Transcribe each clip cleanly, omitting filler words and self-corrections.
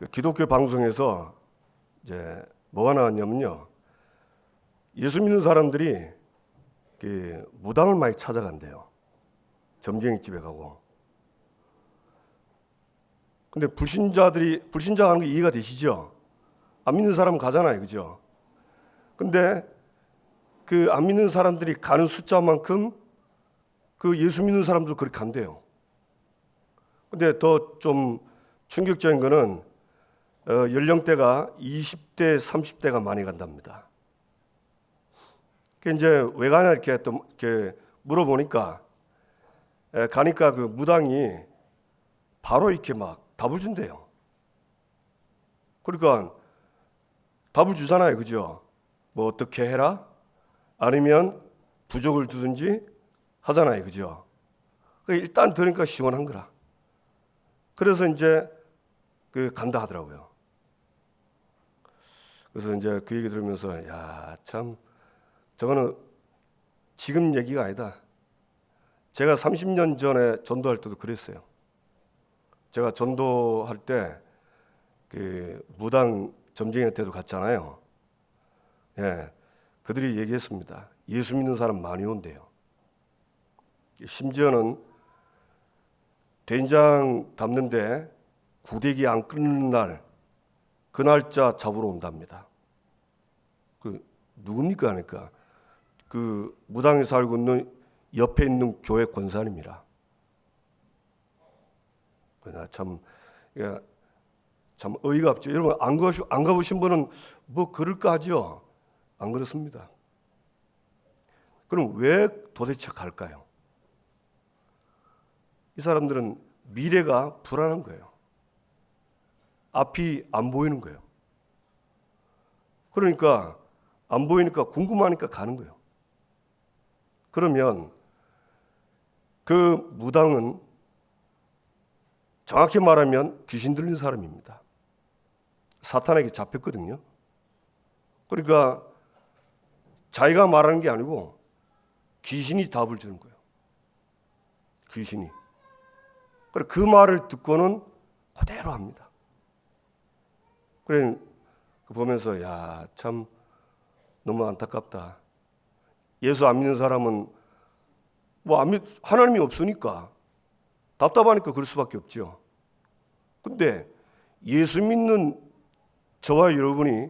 기독교 방송에서 이제 뭐가 나왔냐면요. 예수 믿는 사람들이 무당을 많이 찾아간대요. 점쟁이 집에 가고. 근데 불신자 하는 게 이해가 되시죠? 안 믿는 사람은 가잖아요. 그죠? 근데 그 안 믿는 사람들이 가는 숫자만큼 그 예수 믿는 사람들도 그렇게 간대요. 근데 더 좀 충격적인 거는 연령대가 20대, 30대가 많이 간답니다. 그 이제 왜 가냐 이렇게 또 이렇게 물어보니까 가니까 그 무당이 바로 이렇게 막 답을 준대요. 그러니까 답을 주잖아요. 그죠? 뭐 어떻게 해라? 아니면 부적을 두든지 하잖아요. 그죠? 일단 들으니까 시원한 거라. 그래서 이제 간다 하더라고요. 그래서 이제 그 얘기 들으면서 야, 참 저거는 지금 얘기가 아니다. 제가 30년 전에 전도할 때도 그랬어요. 제가 전도할 때 무당 점쟁이한테도 갔잖아요. 예, 그들이 얘기했습니다. 예수 믿는 사람 많이 온대요. 심지어는 된장 담는데 구데기 안 끓는 날, 그 날짜 잡으러 온답니다. 누굽니까 하니까 무당에 살고 있는 옆에 있는 교회 권사님이라. 참 어이가 없죠. 여러분 안 가보신 분은 뭐 그럴까 하죠. 안 그렇습니다. 그럼 왜 도대체 갈까요? 이 사람들은 미래가 불안한 거예요. 앞이 안 보이는 거예요. 그러니까 안 보이니까 궁금하니까 가는 거예요. 그러면 그 무당은 정확히 말하면 귀신 들린 사람입니다. 사탄에게 잡혔거든요. 그러니까 자기가 말하는 게 아니고 귀신이 답을 주는 거예요. 귀신이. 그래서 그 말을 듣고는 그대로 합니다. 그래 보면서 야, 참 너무 안타깝다. 예수 안 믿는 사람은 하나님이 없으니까 답답하니까 그럴 수밖에 없죠. 근데 예수 믿는 저와 여러분이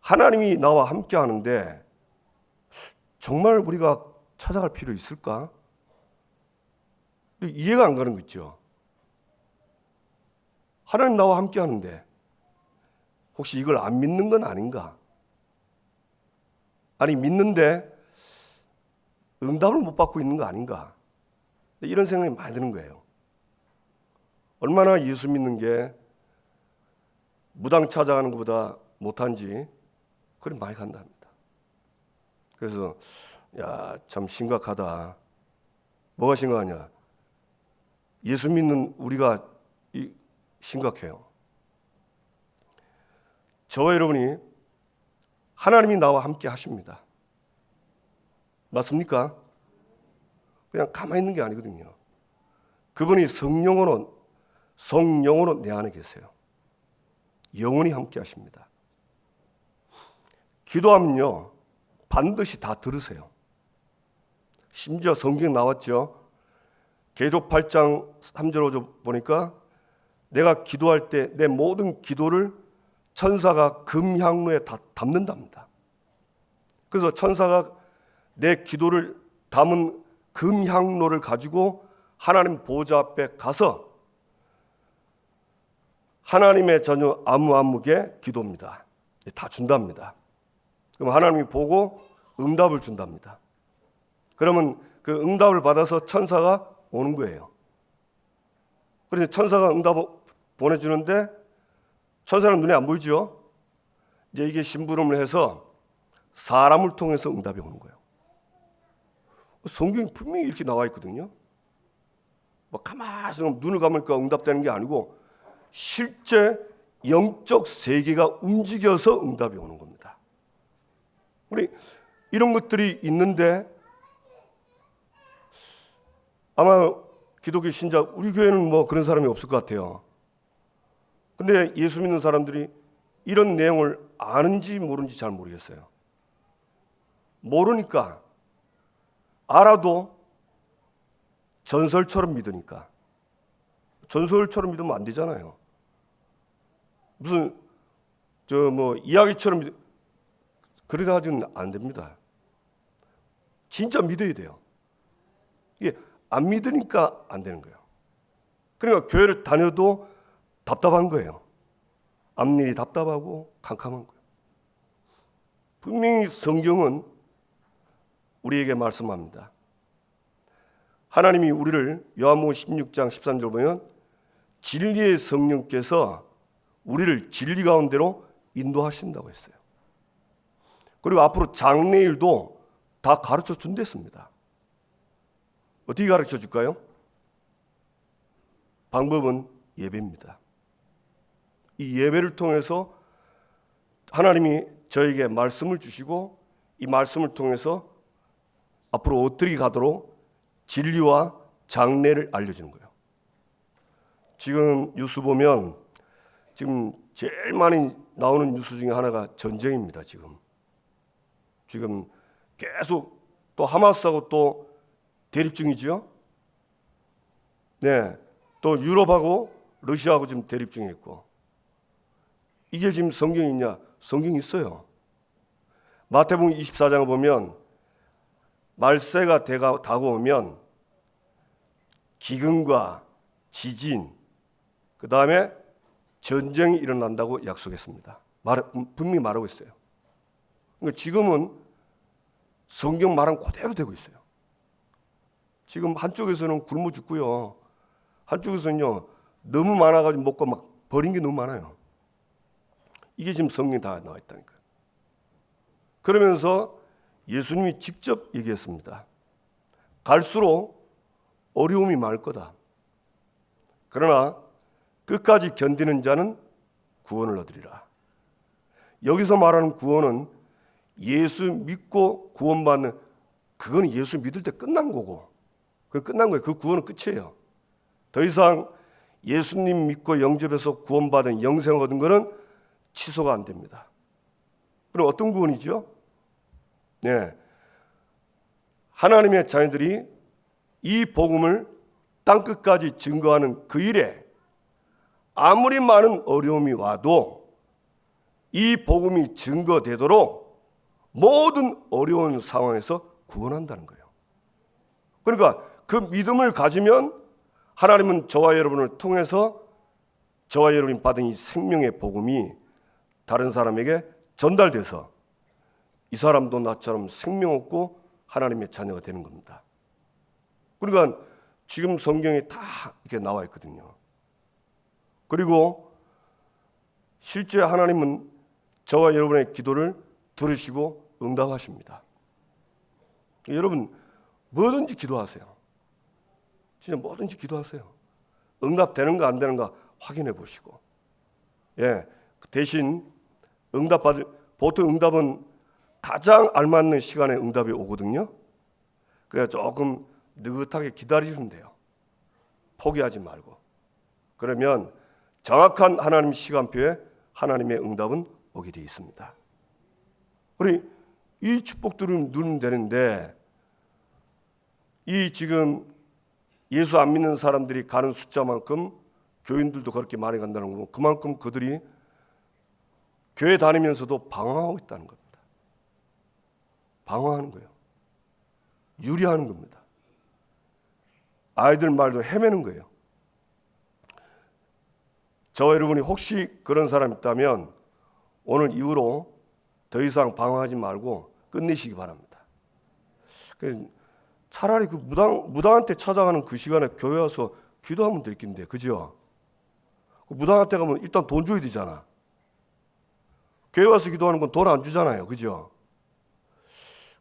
하나님이 나와 함께 하는데 정말 우리가 찾아갈 필요 있을까? 이해가 안 가는 거 있죠. 하나님 나와 함께 하는데 혹시 이걸 안 믿는 건 아닌가? 아니 믿는데 응답을 못 받고 있는 거 아닌가? 이런 생각이 많이 드는 거예요. 얼마나 예수 믿는 게 무당 찾아가는 것보다 못한지 그런 많이 간답니다. 그래서 야, 참 심각하다. 뭐가 심각하냐? 예수 믿는 우리가 심각해요. 저와 여러분이 하나님이 나와 함께 하십니다. 맞습니까? 그냥 가만히 있는 게 아니거든요. 그분이 성령으로 내 안에 계세요. 영원히 함께 하십니다. 기도하면요, 반드시 다 들으세요. 심지어 성경에 나왔죠. 계시록 8장 3절 5절 보니까 내가 기도할 때 내 모든 기도를 천사가 금향로에 다 담는답니다. 그래서 천사가 내 기도를 담은 금향로를 가지고 하나님 보좌 앞에 가서 하나님의 전혀 안무의 기도입니다. 다 준답니다. 그럼 하나님이 보고 응답을 준답니다. 그러면 그 응답을 받아서 천사가 오는 거예요. 그래서 천사가 응답을 보내주는데 천사는 눈에 안 보이죠? 이제 이게 심부름을 해서 사람을 통해서 응답이 오는 거예요. 성경이 분명히 이렇게 나와 있거든요. 가만히 눈을 감으니까 응답되는 게 아니고 실제 영적 세계가 움직여서 응답이 오는 겁니다. 우리 이런 것들이 있는데 아마 기독교 신자 우리 교회는 뭐 그런 사람이 없을 것 같아요. 근데 예수 믿는 사람들이 이런 내용을 아는지 모르는지 잘 모르겠어요. 모르니까, 알아도 전설처럼 믿으니까. 전설처럼 믿으면 안 되잖아요. 무슨 이야기처럼 그러다 가지고는 안 됩니다. 진짜 믿어야 돼요. 이게 안 믿으니까 안 되는 거예요. 그러니까 교회를 다녀도 답답한 거예요. 앞일이 답답하고 캄캄한 거예요. 분명히 성경은 우리에게 말씀합니다. 하나님이 우리를 요한복음 16장 13절 보면 진리의 성령께서 우리를 진리 가운데로 인도하신다고 했어요. 그리고 앞으로 장래일도 다 가르쳐 준댔습니다. 어떻게 가르쳐 줄까요? 방법은 예배입니다. 이 예배를 통해서 하나님이 저에게 말씀을 주시고 이 말씀을 통해서 앞으로 어떻게 가도록 진리와 장래를 알려주는 거예요. 지금 뉴스 보면 지금 제일 많이 나오는 뉴스 중에 하나가 전쟁입니다. 지금 계속 또 하마스하고 또 대립 중이죠. 네, 또 유럽하고 러시아하고 지금 대립 중에 있고. 이게 지금 성경이 있냐? 성경이 있어요. 마태복음 24장을 보면 말세가 다가오면 기근과 지진, 그 다음에 전쟁이 일어난다고 약속했습니다. 분명히 말하고 있어요. 그러니까 지금은 성경 말한 그대로 되고 있어요. 지금 한쪽에서는 굶어 죽고요. 한쪽에서는요, 너무 많아가지고 먹고 막 버린 게 너무 많아요. 이게 지금 성경에 다 나와 있다니까요. 그러면서 예수님이 직접 얘기했습니다. 갈수록 어려움이 많을 거다. 그러나 끝까지 견디는 자는 구원을 얻으리라. 여기서 말하는 구원은 예수 믿고 구원받는, 그건 예수 믿을 때 끝난 거고, 그 끝난 거예요. 그 구원은 끝이에요. 더 이상 예수님 믿고 영접해서 구원받은 영생을 얻은 거는 취소가 안 됩니다. 그럼 어떤 구원이죠? 네, 하나님의 자녀들이 이 복음을 땅끝까지 증거하는 그 일에 아무리 많은 어려움이 와도 이 복음이 증거되도록 모든 어려운 상황에서 구원한다는 거예요. 그러니까 그 믿음을 가지면 하나님은 저와 여러분을 통해서 저와 여러분이 받은 이 생명의 복음이 다른 사람에게 전달돼서 이 사람도 나처럼 생명 얻고 하나님의 자녀가 되는 겁니다. 그러니까 지금 성경에 다 이렇게 나와 있거든요. 그리고 실제 하나님은 저와 여러분의 기도를 들으시고 응답하십니다. 여러분 뭐든지 기도하세요. 진짜 뭐든지 기도하세요. 응답되는가 안 되는가 확인해 보시고. 예, 대신 보통 응답은 가장 알맞는 시간에 응답이 오거든요. 그래서 조금 느긋하게 기다리시면 돼요. 포기하지 말고. 그러면 정확한 하나님 시간표에 하나님의 응답은 오게 되어 있습니다. 우리 이 축복들을 누리면 되는데 이 지금 예수 안 믿는 사람들이 가는 숫자만큼 교인들도 그렇게 많이 간다는 거고 그만큼 그들이 교회 다니면서도 방황하고 있다는 겁니다. 방황하는 거예요. 유리하는 겁니다. 아이들 말도 헤매는 거예요. 저와 여러분이 혹시 그런 사람 있다면 오늘 이후로 더 이상 방황하지 말고 끝내시기 바랍니다. 차라리 그 무당한테 찾아가는 그 시간에 교회 와서 기도하면 될 텐데, 그죠? 그 무당한테 가면 일단 돈 줘야 되잖아. 교회 와서 기도하는 건 돈 안 주잖아요, 그죠?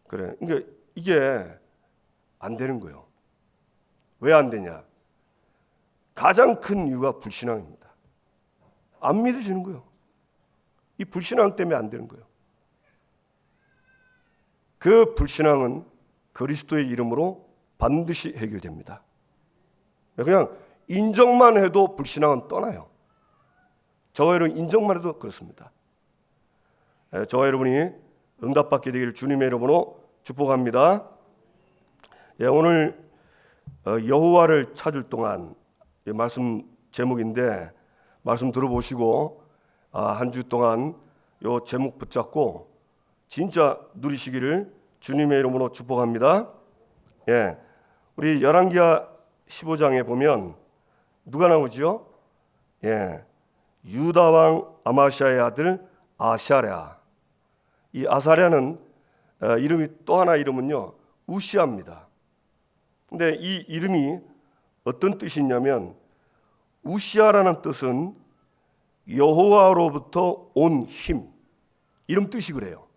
그래, 그러니까 이게 안 되는 거예요. 왜 안 되냐? 가장 큰 이유가 불신앙입니다. 안 믿어지는 거예요. 이 불신앙 때문에 안 되는 거예요. 그 불신앙은 그리스도의 이름으로 반드시 해결됩니다. 그냥 인정만 해도 불신앙은 떠나요. 저와 여러분 인정만 해도 그렇습니다. 저와 여러분이 응답받게 되기를 주님의 이름으로 축복합니다. 오늘 여호와를 찾을 동안 말씀 제목인데 말씀 들어보시고 한 주 동안 요 제목 붙잡고 진짜 누리시기를 주님의 이름으로 축복합니다. 우리 열왕기하 15장에 보면 누가 나오지요? 유다 왕 아마시아의 아들 아사랴. 이 아사랴는 이름이 또 하나 이름은요 우시아입니다. 근데 이 이름이 어떤 뜻이 있냐면 우시아라는 뜻은 여호와로부터 온 힘, 이런 뜻이 그래요.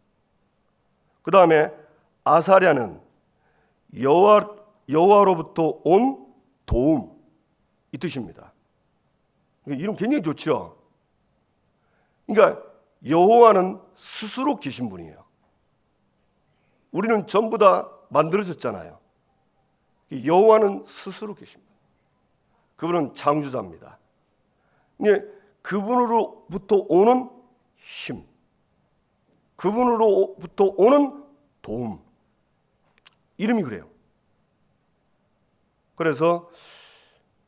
그 다음에 아사랴는 여호와로부터 온 도움, 이 뜻입니다. 이름 굉장히 좋죠. 그러니까 여호와는 스스로 계신 분이에요. 우리는 전부 다 만들어졌잖아요. 여호와는 스스로 계십니다. 그분은 창조자입니다. 그분으로부터 오는 힘, 그분으로부터 오는 도움, 이름이 그래요. 그래서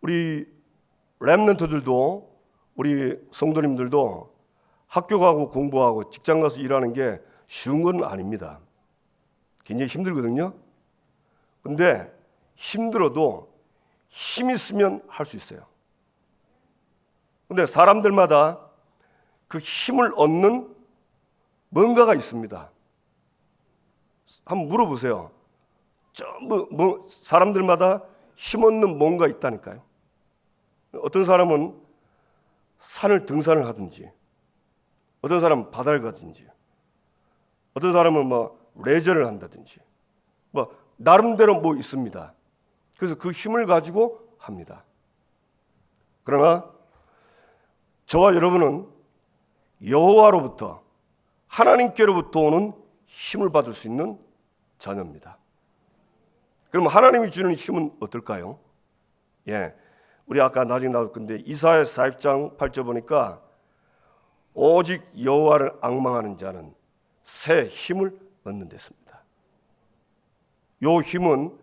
우리 렘넌트들도 우리 성도님들도 학교 가고 공부하고 직장 가서 일하는 게 쉬운 건 아닙니다. 굉장히 힘들거든요. 근데 힘들어도 힘 있으면 할 수 있어요. 근데 사람들마다 그 힘을 얻는 뭔가가 있습니다. 한번 물어보세요. 전부 사람들마다 힘 얻는 뭔가 있다니까요. 어떤 사람은 산을 등산을 하든지, 어떤 사람은 바다를 가든지, 어떤 사람은 레저를 한다든지, 나름대로 있습니다. 그래서 그 힘을 가지고 합니다. 그러나 저와 여러분은 여호와로부터, 하나님께로부터 오는 힘을 받을 수 있는 자녀입니다. 그럼 하나님이 주는 힘은 어떨까요? 우리 아까 나중에 나올 건데 이사야 40장 8절 보니까 오직 여호와를 앙망하는 자는 새 힘을 얻는 데습니다. 요 힘은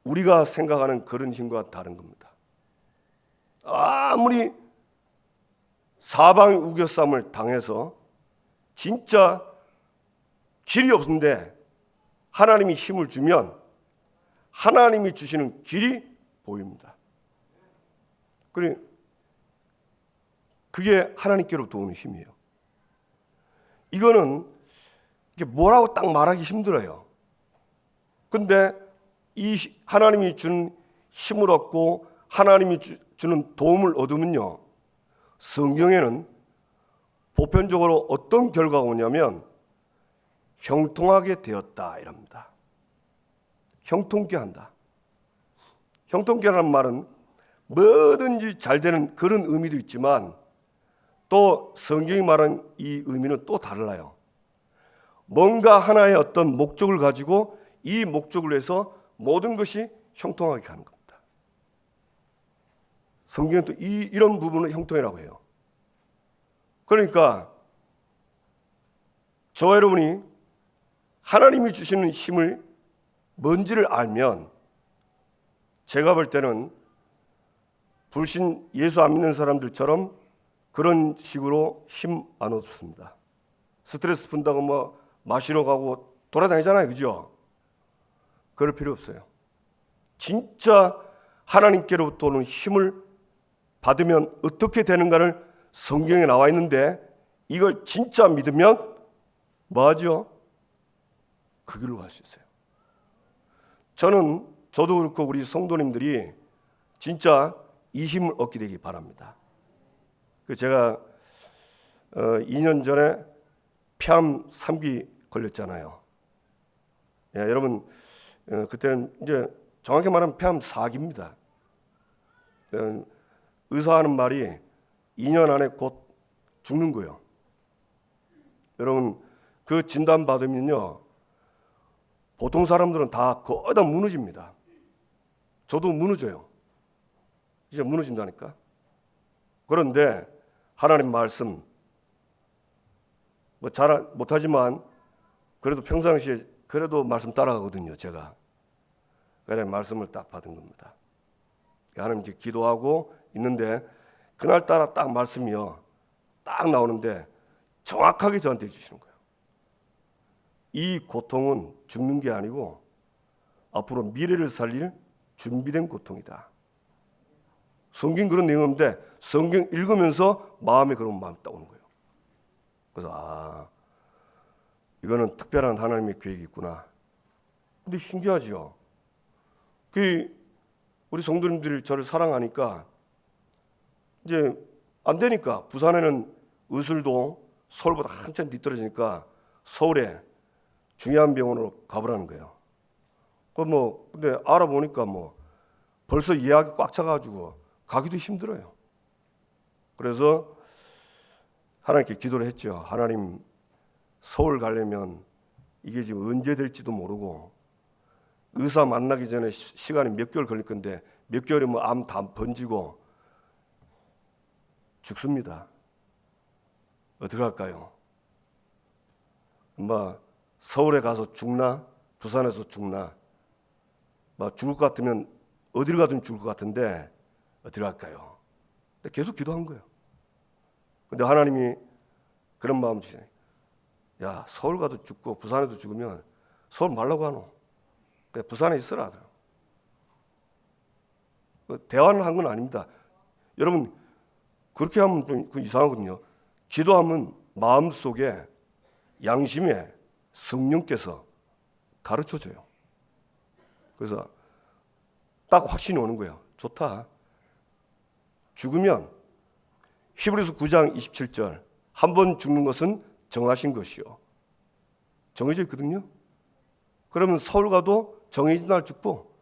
우리가 생각하는 그런 힘과 다른 겁니다. 아무리 사방의 우겨쌈을 당해서 진짜 길이 없는데 하나님이 힘을 주면 하나님이 주시는 길이 보입니다. 그게 하나님께로부터 오는 힘이에요. 이거는 이게 뭐라고 딱 말하기 힘들어요. 근데 이 하나님이 준 힘을 얻고 하나님이 주는 도움을 얻으면요, 성경에는 보편적으로 어떤 결과가 오냐면 형통하게 되었다 이랍니다. 형통케 한다. 형통케라는 말은 뭐든지 잘 되는 그런 의미도 있지만 또 성경이 말하는 이 의미는 또 달라요. 뭔가 하나의 어떤 목적을 가지고 이 목적을 위해서 모든 것이 형통하게 하는 겁니다. 성경은 또 이런 부분을 형통이라고 해요. 그러니까 저와 여러분이 하나님이 주시는 힘을 뭔지를 알면 제가 볼 때는 불신 예수 안 믿는 사람들처럼 그런 식으로 힘 안 얻습니다. 스트레스 푼다고 마시러 가고 돌아다니잖아요. 그죠? 그럴 필요 없어요. 진짜 하나님께로부터 오는 힘을 받으면 어떻게 되는가를 성경에 나와 있는데 이걸 진짜 믿으면 뭐하죠? 그 길로 갈 수 있어요. 저도 그렇고 우리 성도님들이 진짜 이 힘을 얻게 되기 바랍니다. 제가 2년 전에 폐암 3기 걸렸잖아요. 여러분 그때는 이제 정확히 말하면 폐암 4기입니다. 의사 하는 말이 2년 안에 곧 죽는 거예요. 여러분 그 진단 받으면요 보통 사람들은 다 거의 다 무너집니다. 저도 무너져요. 진짜 무너진다니까. 그런데 하나님 말씀 뭐 잘 못하지만 그래도 평상시에 그래도 말씀 따라가거든요. 제가 그래 말씀을 딱 받은 겁니다. 하나님 이제 기도하고 있는데 그날따라 딱 말씀이요 딱 나오는데 정확하게 저한테 주시는 거예요. 이 고통은 죽는 게 아니고 앞으로 미래를 살릴 준비된 고통이다. 성경 그런 내용인데 성경 읽으면서 마음에 그런 마음이 딱 오는 거예요. 그래서 이거는 특별한 하나님의 계획이 있구나. 근데 신기하죠. 우리 성도님들이 저를 사랑하니까 이제 안 되니까 부산에는 의술도 서울보다 한참 뒤떨어지니까 서울에 중요한 병원으로 가보라는 거예요. 근데 알아보니까 벌써 예약이 꽉 차가지고 가기도 힘들어요. 그래서 하나님께 기도를 했죠. 하나님 서울 가려면 이게 지금 언제 될지도 모르고 의사 만나기 전에 시간이 몇 개월 걸릴 건데 몇 개월이면 암 다 번지고 죽습니다. 어떻게 할까요? 서울에 가서 죽나 부산에서 죽나 죽을 것 같으면 어디를 가든 죽을 것 같은데 어떻게 할까요? 근데 계속 기도한 거예요. 근데 하나님이 그런 마음 주시네. 야 서울 가도 죽고 부산에도 죽으면 서울 말라고 하노. 그냥 부산에 있으라. 대화를 한 건 아닙니다. 여러분 그렇게 하면 좀 이상하거든요. 기도하면 마음속에 양심에 성령께서 가르쳐줘요. 그래서 딱 확신이 오는 거예요. 좋다. 죽으면 히브리서 9장 27절 한 번 죽는 것은 정하신 것이요. 정해져 있거든요. 그러면 서울 가도 정해진 날 죽고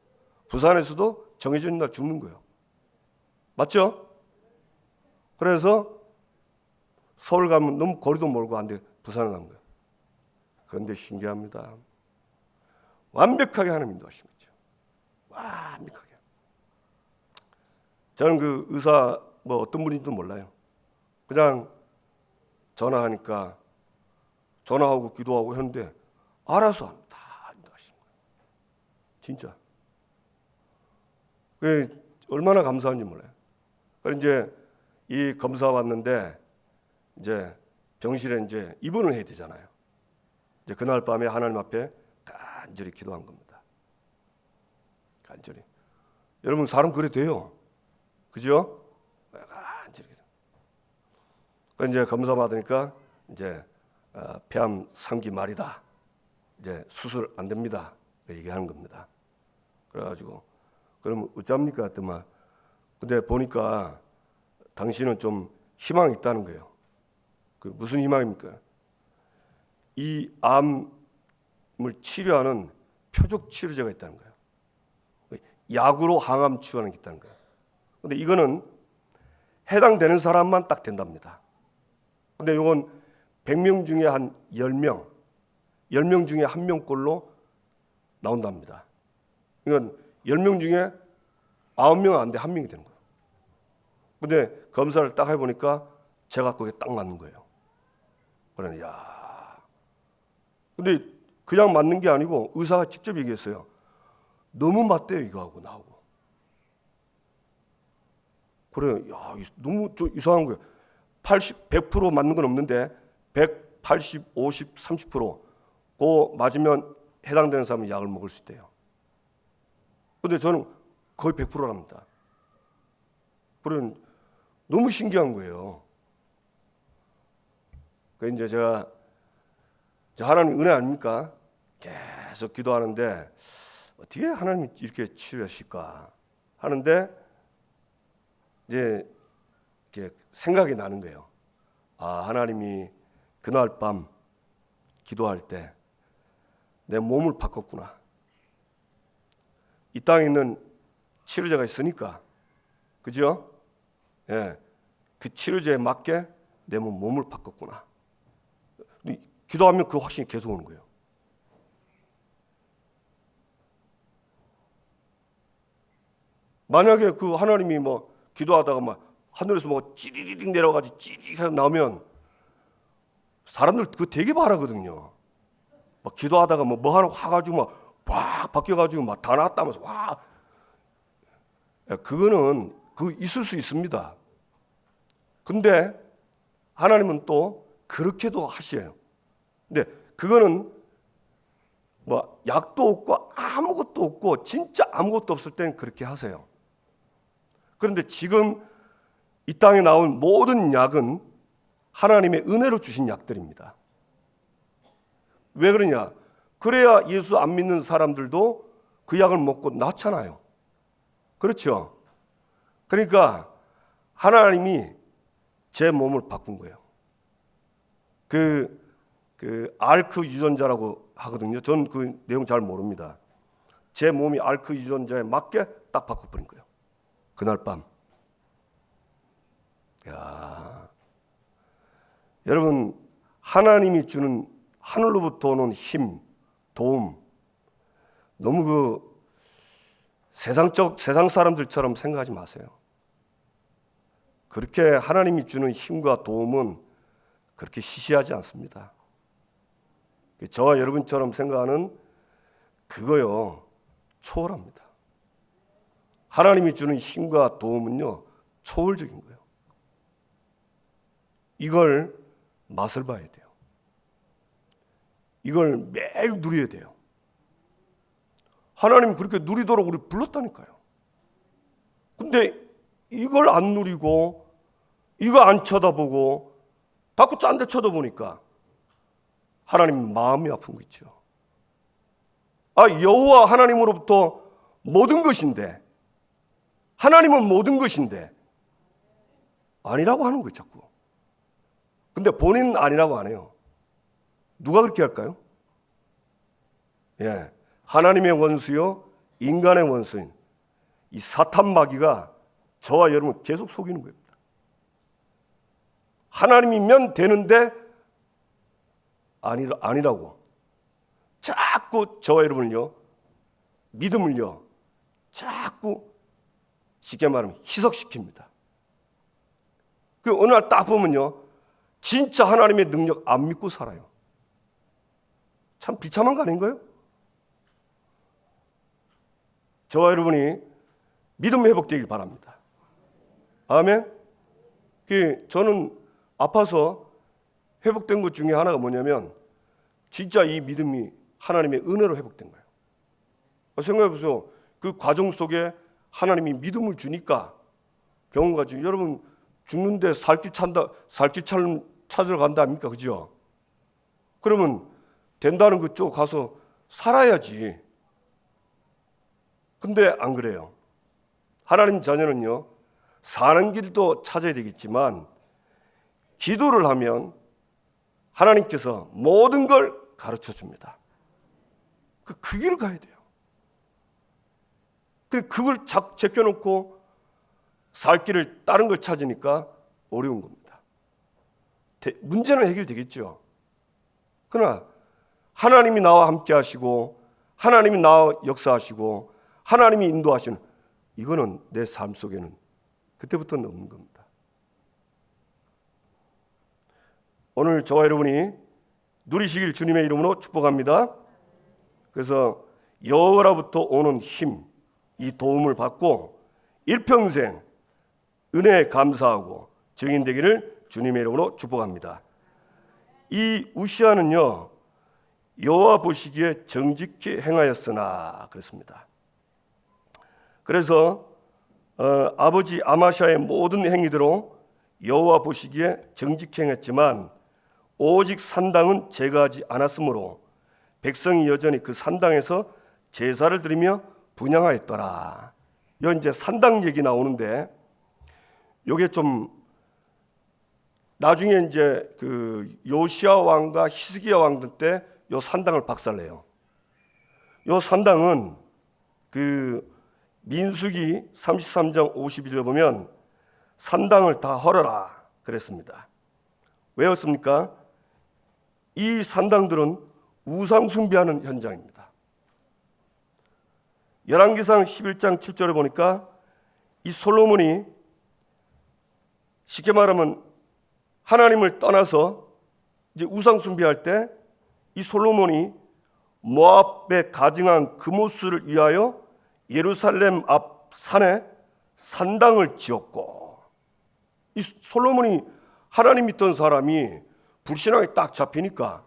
부산에서도 정해진 날 죽는 거예요. 맞죠? 그래서 서울 가면 너무 거리도 멀고 안 돼. 부산에 가는 거예요. 그런데 신기합니다. 완벽하게 하나님 인도하신 거죠. 완벽하게. 저는 그 의사 어떤 분인지도 몰라요. 그냥 전화하니까 전화하고 기도하고 했는데 알아서 다 인도하신 거예요. 진짜. 그게 얼마나 감사한지 몰라요. 그래서 이제 이 검사 왔는데 이제 병실에 이제 입원을 해야 되잖아요. 이제 그날 밤에 하나님 앞에 간절히 기도한 겁니다. 간절히. 여러분 사람 그래 돼요. 그죠? 간절히. 이제 검사 받으니까 이제 폐암 3기 말이다. 이제 수술 안 됩니다. 얘기하는 겁니다. 그래가지고 그럼 어쩝니까 했더만 근데 보니까 당신은 좀 희망이 있다는 거예요. 그 무슨 희망입니까? 이 암을 치료하는 표적 치료제가 있다는 거예요. 약으로 항암 치료하는 게 있다는 거예요. 근데 이거는 해당되는 사람만 딱 된답니다. 근데 이건 100명 중에 한 10명, 10명 중에 1명꼴로 나온답니다. 이건 10명 중에 9명은 안 돼, 1명이 되는 거예요. 근데 검사를 딱 해보니까 제가 거기에 딱 맞는 거예요. 그러니 근데 그냥 맞는 게 아니고 의사가 직접 얘기했어요. 너무 맞대요, 이거하고 나하고. 그래요. 너무 좀 이상한 거예요. 100% 맞는 건 없는데 100, 80, 50, 30% 그거 맞으면 해당되는 사람은 약을 먹을 수 있대요. 근데 저는 거의 100%랍니다. 그래 너무 신기한 거예요. 그래서 이제 제가 하나님 은혜 아닙니까? 계속 기도하는데 어떻게 하나님이 이렇게 치료하실까 하는데 이제 이렇게 생각이 나는 거예요. 하나님이 그날 밤 기도할 때 내 몸을 바꿨구나. 이 땅에 있는 치료제가 있으니까, 그죠? 예, 그 치료제에 맞게 내 몸을 바꿨구나. 기도하면 그 확신이 계속 오는 거예요. 만약에 그 하나님이 기도하다가 하늘에서 뭐 찌리리릭 내려가지고 찌릿 해서 나오면 사람들 그거 되게 바라거든요. 막 기도하다가 뭐 하나 와가지고 막 바뀌어가지고 막 다 나왔다면서 와. 그거는 있을 수 있습니다. 근데 하나님은 또 그렇게도 하셔요. 근데 그거는 뭐 약도 없고 아무것도 없고 진짜 아무것도 없을 땐 그렇게 하세요. 그런데 지금 이 땅에 나온 모든 약은 하나님의 은혜로 주신 약들입니다. 왜 그러냐? 그래야 예수 안 믿는 사람들도 그 약을 먹고 낫잖아요. 그렇죠? 그러니까 하나님이 제 몸을 바꾼 거예요. 그 알크 유전자라고 하거든요. 전 그 내용 잘 모릅니다. 제 몸이 알크 유전자에 맞게 딱 바꿔버린 거예요. 그날 밤. 야, 여러분, 하나님이 주는 하늘로부터 오는 힘, 도움, 너무 세상 사람들처럼 생각하지 마세요. 그렇게 하나님이 주는 힘과 도움은 그렇게 시시하지 않습니다. 저와 여러분처럼 생각하는 그거요, 초월합니다. 하나님이 주는 힘과 도움은요, 초월적인 거예요. 이걸 맛을 봐야 돼요. 이걸 매일 누려야 돼요. 하나님이 그렇게 누리도록 우리 불렀다니까요. 근데 이걸 안 누리고 이거 안 쳐다보고 자꾸 딴 데 쳐다보니까 하나님 마음이 아픈 거 있죠. 여호와 하나님으로부터 모든 것인데, 하나님은 모든 것인데 아니라고 하는 거예요, 자꾸. 근데 본인은 아니라고 안 해요. 누가 그렇게 할까요? 예, 하나님의 원수요, 인간의 원수인 이 사탄 마귀가 저와 여러분 계속 속이는 겁니다. 하나님이면 되는데 아니라고 자꾸 저와 여러분을요, 믿음을요, 자꾸 쉽게 말하면 희석시킵니다. 그 어느 날 딱 보면요, 진짜 하나님의 능력 안 믿고 살아요. 참 비참한 거 아닌가요? 저와 여러분이 믿음 회복되길 바랍니다. 아멘. 저는 아파서 회복된 것 중에 하나가 뭐냐면 진짜 이 믿음이 하나님의 은혜로 회복된 거예요. 생각해 보세요. 그 과정 속에 하나님이 믿음을 주니까 병원 가지. 여러분 죽는데 살길 찾으러 간다 합니까? 그죠? 그러면 된다는 그쪽 가서 살아야지. 근데 안 그래요. 하나님 자녀는요, 사는 길도 찾아야 되겠지만 기도를 하면 하나님께서 모든 걸 가르쳐 줍니다. 그 길을 가야 돼요. 그걸 제껴놓고 살 길을 다른 걸 찾으니까 어려운 겁니다. 문제는 해결되겠죠. 그러나 하나님이 나와 함께 하시고 하나님이 나와 역사하시고 하나님이 인도하시는, 이거는 내 삶 속에는 그때부터는 없는 겁니다. 오늘 저와 여러분이 누리시길 주님의 이름으로 축복합니다. 그래서 여호와로부터 오는 힘, 이 도움을 받고 일평생 은혜에 감사하고 증인되기를 주님의 이름으로 축복합니다. 이 우시아는요, 여호와 보시기에 정직히 행하였으나 그랬습니다. 그래서 아버지 아마샤의 모든 행위대로 여호와 보시기에 정직히 행했지만 오직 산당은 제거하지 않았으므로 백성이 여전히 그 산당에서 제사를 드리며 분향하였더라. 요 이제 산당 얘기 나오는데, 요게 좀 나중에 이제 그 요시야 왕과 히스기야 왕들 때 요 산당을 박살내요. 요 산당은 그 민수기 33장 52절에 보면 산당을 다 헐어라 그랬습니다. 왜였습니까? 이 산당들은 우상 숭배하는 현장입니다. 열왕기상 11장 7절에 보니까 이 솔로몬이 쉽게 말하면 하나님을 떠나서 이제 우상 숭배할 때 이 솔로몬이 모압에 가증한 그모스를 위하여 예루살렘 앞 산에 산당을 지었고, 이 솔로몬이 하나님 믿던 사람이 불신앙에 딱 잡히니까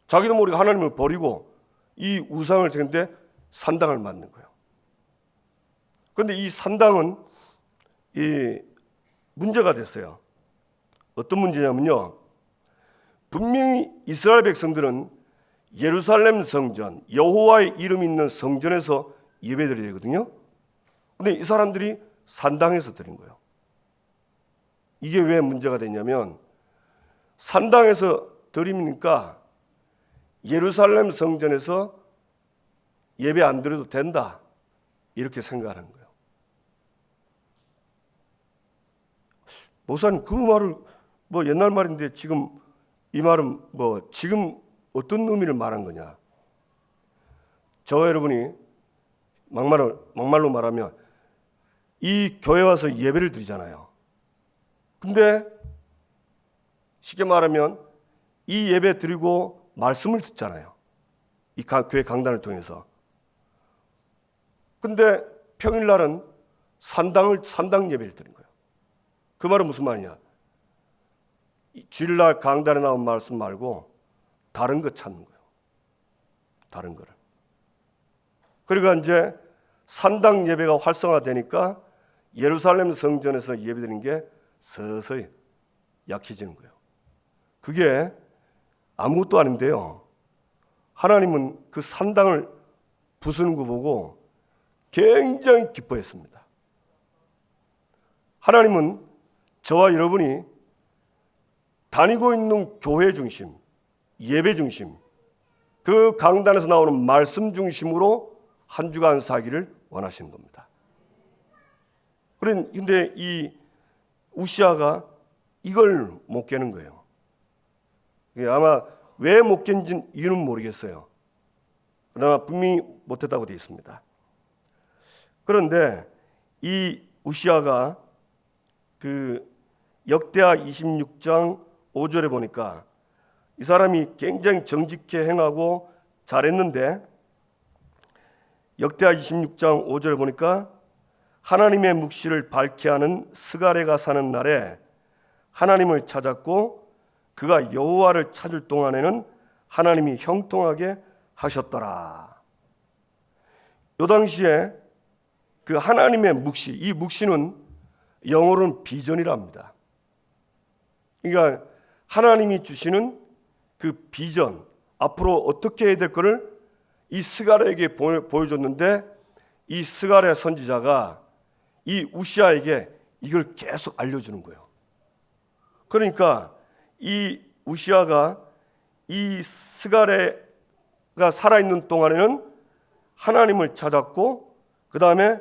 자기도 모르게 하나님을 버리고 이 우상을 지는데 산당을 만든 거예요. 그런데 이 산당은 문제가 됐어요. 어떤 문제냐면요, 분명히 이스라엘 백성들은 예루살렘 성전, 여호와의 이름이 있는 성전에서 예배드려야 되거든요. 그런데 이 사람들이 산당에서 드린 거예요. 이게 왜 문제가 됐냐면, 산당에서 드리니까 예루살렘 성전에서 예배 안 드려도 된다, 이렇게 생각하는 거예요. 목사님, 그 말을 뭐 옛날 말인데 지금 이 말은 뭐 지금 어떤 의미를 말한 거냐? 저와 여러분이 막말로 말하면 이 교회 와서 예배를 드리잖아요. 근데 쉽게 말하면 이 예배 드리고 말씀을 듣잖아요. 이 교회 강단을 통해서. 근데 평일날은 산당 예배를 드린 거예요. 그 말은 무슨 말이냐? 주일날 강단에 나온 말씀 말고 다른 거 찾는 거예요. 다른 거를. 그러니까 이제 산당 예배가 활성화되니까 예루살렘 성전에서 예배드리는 게 서서히 약해지는 거예요. 그게 아무것도 아닌데요, 하나님은 그 산당을 부수는 거 보고 굉장히 기뻐했습니다. 하나님은 저와 여러분이 다니고 있는 교회 중심, 예배 중심, 그 강단에서 나오는 말씀 중심으로 한 주간 살기를 원하시는 겁니다. 그런데 이 우시아가 이걸 못 깨는 거예요. 아마 왜 못 깬지 이유는 모르겠어요. 그러나 분명히 못했다고 되어 있습니다. 그런데 이 우시아가 그 역대하 26장 5절에 보니까 이 사람이 굉장히 정직히 행하고 잘했는데, 역대하 26장 5절에 보니까 하나님의 묵시를 밝게 하는 스가랴가 사는 날에 하나님을 찾았고 그가 여호와를 찾을 동안에는 하나님이 형통하게 하셨더라. 이 당시에 그 하나님의 묵시, 이 묵시는 영어로는 비전이라 합니다. 그러니까 하나님이 주시는 그 비전, 앞으로 어떻게 해야 될 거를 이 스가랴에게 보여줬는데, 이 스가랴 선지자가 이 우시아에게 이걸 계속 알려주는 거예요. 그러니까 이 우시아가 이 스가랴가 살아있는 동안에는 하나님을 찾았고, 그 다음에